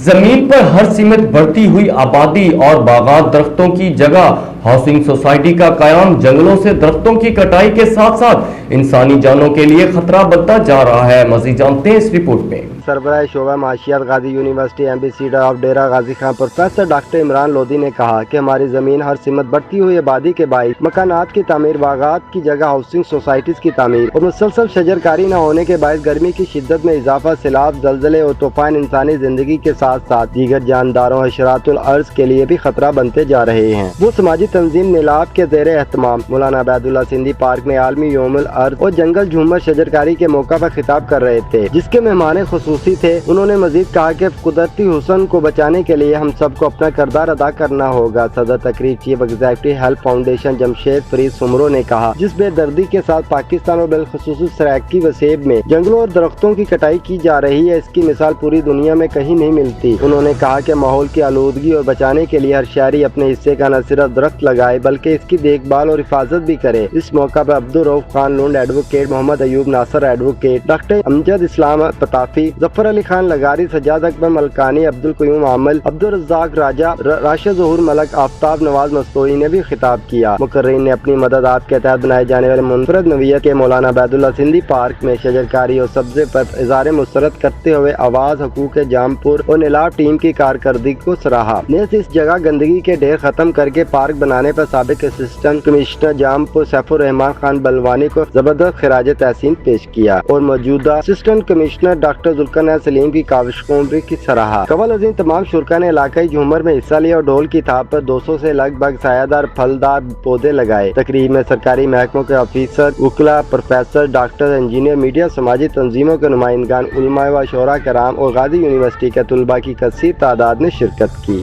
زمین پر ہر سمت بڑھتی ہوئی آبادی اور باغات درختوں کی جگہ ہاؤسنگ سوسائٹی کا قیام جنگلوں سے درختوں کی کٹائی کے ساتھ ساتھ انسانی جانوں کے لیے خطرہ بنتا جا رہا ہے۔ مزید جانتے ہیں اس رپورٹ میں۔ سربراہ شعبہ معاشیات Ghazi university M B C of Dera Ghazi Khan professor doctor Imran Lodhi نے کہا کہ ہماری زمین ہر سمت بڑھتی ہوئی آبادی کے باعث مکانات کی تعمیر، باغات کی جگہ ہاؤسنگ سوسائٹیز کی تعمیر اور مسلسل شجرکاری نہ ہونے کے باعث گرمی کی شدت میں اضافہ، سیلاب، زلزلے اور طوفان انسانی زندگی کے ساتھ ساتھ دیگر جانداروں حشرات الارض کے لیے بھی خطرہ بنتے جا رہے ہیں۔ وہ سماجی تنظیم نیلاب کے زیر اہتمام مولانا عبید اللہ سندھی پارک میں عالمی یوم الارض اور جنگل جھومر شجرکاری کے موقع پر خطاب کر رہے تھے، جس کے مہمان خصوصی تھے۔ انہوں نے مزید کہا کہ قدرتی حسن کو بچانے کے لیے ہم سب کو اپنا کردار ادا کرنا ہوگا۔ صدر تقریب chief executive health foundation Jamshed Farid Soomro نے کہا، جس بے دردی کے ساتھ پاکستان اور بالخصوص سرائکی وسیب میں جنگلوں اور درختوں کی کٹائی کی جا رہی ہے، اس کی مثال پوری دنیا میں کہیں نہیں ملتی۔ انہوں نے کہا کہ ماحول کی آلودگی اور بچانے کے لیے ہر شہری اپنے حصے کا نہ صرف درخت لگائے بلکہ اس کی دیکھ بھال اور حفاظت بھی کرے۔ اس موقع پر عبدالرؤف خان لونڈ ایڈوکیٹ، محمد ایوب ناصر ایڈوکیٹ، ڈاکٹر امجد اسلام پتافی، ظفر علی خان لغاری، سجاد اکبر ملکانی، عبدالقیوم عامل، عبدالرزاق راجہ، راشد ظہور ملک، آفتاب نواز مستوئی نے بھی خطاب کیا۔ مقررین نے اپنی مددات کے تحت بنائے جانے والے منفرد نوعیت کے مولانا عبید اللہ سندھی پارک میں شجرکاری اور سبزے پر اظہار مسرت کرتے ہوئے آواز حقوق جام پور اور نیلاب ٹیم کی کارکردگی کو سراہا۔ نیز اس جگہ گندگی کے ڈھیر ختم کر کے پارک بنانے پر سابق اسسٹنٹ کمشنر جام پور سیف الرحمان خان بلوانی کو زبردست خراج تحسین پیش کیا اور موجودہ اسسٹنٹ کمشنر ڈاکٹر ذوالقرنین سلیم کی کاوشوں کی سراہا۔ قبل ازیں تمام شرکا نے علاقائی جھومر میں حصہ لیا اور ڈھول کی تھاپ پر 200 سے لگ بھگ سایہ دار پھلدار پودے لگائے۔ تقریب میں سرکاری محکموں کے آفیسر، وکلاء، پروفیسر، ڈاکٹر، انجینئر، میڈیا، سماجی تنظیموں کے نمائندگان، علماء و شعراء کرام اور غازی یونیورسٹی کے طلباء کی کثیر تعداد نے شرکت کی۔